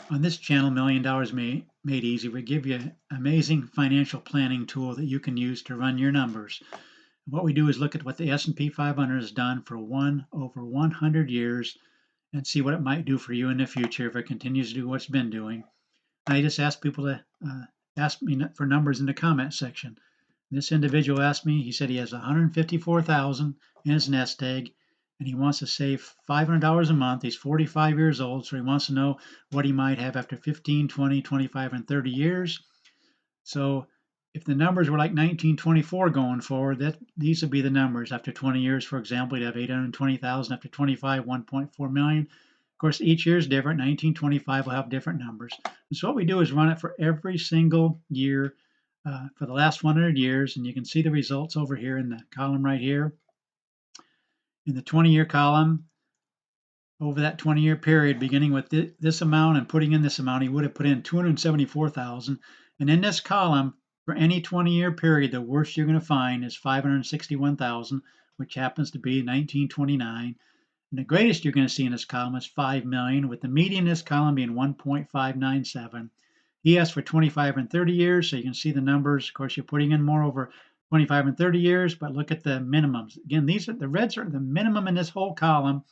On this channel, Million Dollars Made Easy, we give you an amazing financial planning tool that you can use to run your numbers. What we do is look at what the S&P 500 has done for over 100 years and see what it might do for you in the future if it continues to do what it's been doing. I just ask people to ask me for numbers in the comment section. This individual asked me, he said he has 154,000 in his nest egg and he wants to save $500 a month. He's 45 years old, so he wants to know what he might have after 15, 20, 25, and 30 years. So if the numbers were like 1924 going forward, these would be the numbers. After 20 years, for example, you'd have 820,000. After 25, 1.4 million. Of course, each year is different. 1925 will have different numbers. And so what we do is run it for every single year for the last 100 years, and you can see the results over here in the column right here. In the 20-year column, over that 20-year period, beginning with this amount and putting in this amount, he would have put in 274,000. And in this column, for any 20-year period, the worst you're going to find is 561,000, which happens to be 1929. And the greatest you're going to see in this column is 5 million, with the median in this column being 1.597. He asked for 25 and 30 years, so you can see the numbers. Of course, you're putting in more over 25 and 30 years, but look at the minimums. Again, the reds are the minimum in this whole column,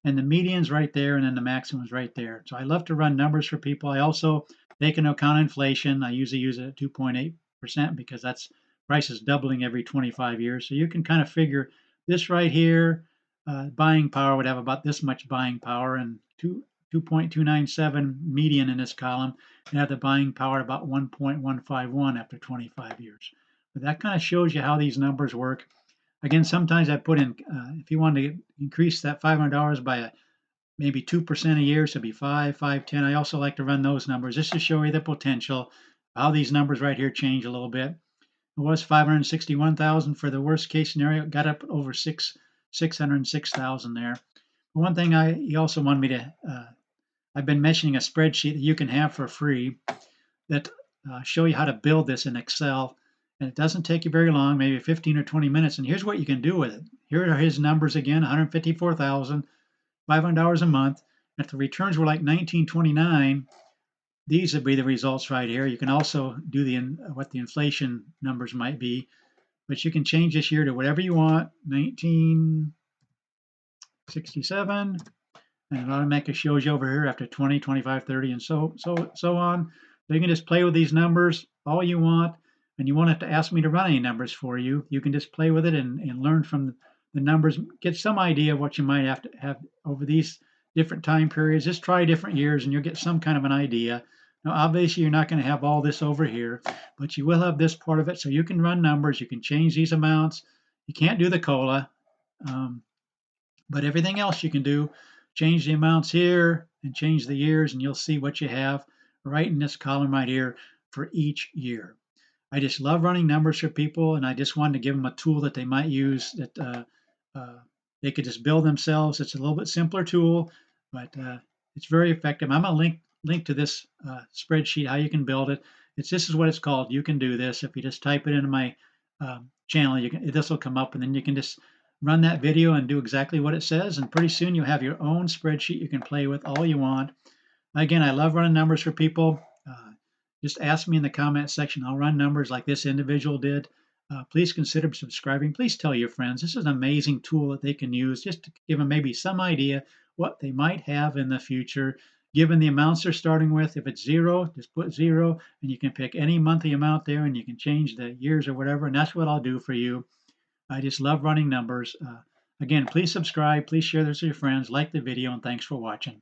and the median's right there, and then the maximum's right there. So I love to run numbers for people. I also take into account inflation. I usually use it at 2.8% because that's prices doubling every 25 years. So you can kind of figure this right here, buying power would have about this much buying power, and 2.297 median in this column, and have the buying power about 1.151 after 25 years. But that kind of shows you how these numbers work. Again, sometimes I put in, if you want to increase that $500 by maybe 2% a year, so it'd be 5, 5, 10. I also like to run those numbers just to show you the potential, how these numbers right here change a little bit. It was 561,000 for the worst case scenario. It got up over 606,000 there. One thing he also wanted me to, I've been mentioning a spreadsheet that you can have for free that show you how to build this in Excel. And it doesn't take you very long, maybe 15 or 20 minutes. And here's what you can do with it. Here are his numbers again, 154,000, $500 a month. If the returns were like 1929, these would be the results right here. You can also do what the inflation numbers might be, but you can change this year to whatever you want, 1967, and it automatically shows you over here after 20, 25, 30, and so on. So you can just play with these numbers all you want, and you won't have to ask me to run any numbers for you. You can just play with it and learn from the numbers, get some idea of what you might have to have over these different time periods. Just try different years and you'll get some kind of an idea. Now, obviously, you're not going to have all this over here, but you will have this part of it. So you can run numbers, you can change these amounts. You can't do the COLA, but everything else you can do. Change the amounts here and change the years, and you'll see what you have right in this column right here for each year. I just love running numbers for people, and I just wanted to give them a tool that they might use that they could just build themselves. It's a little bit simpler tool, but it's very effective. I'm going to link to this spreadsheet, how you can build it. This is what it's called. You can do this. If you just type it into my channel, this will come up, and then you can just run that video and do exactly what it says. And pretty soon you'll have your own spreadsheet you can play with all you want. Again, I love running numbers for people. Just ask me in the comment section. I'll run numbers like this individual did. Please consider subscribing. Please tell your friends. This is an amazing tool that they can use just to give them maybe some idea what they might have in the future, given the amounts they're starting with. If it's zero, just put zero, and you can pick any monthly amount there, and you can change the years or whatever, and that's what I'll do for you. I just love running numbers. Again, please subscribe. Please share this with your friends. Like the video, and thanks for watching.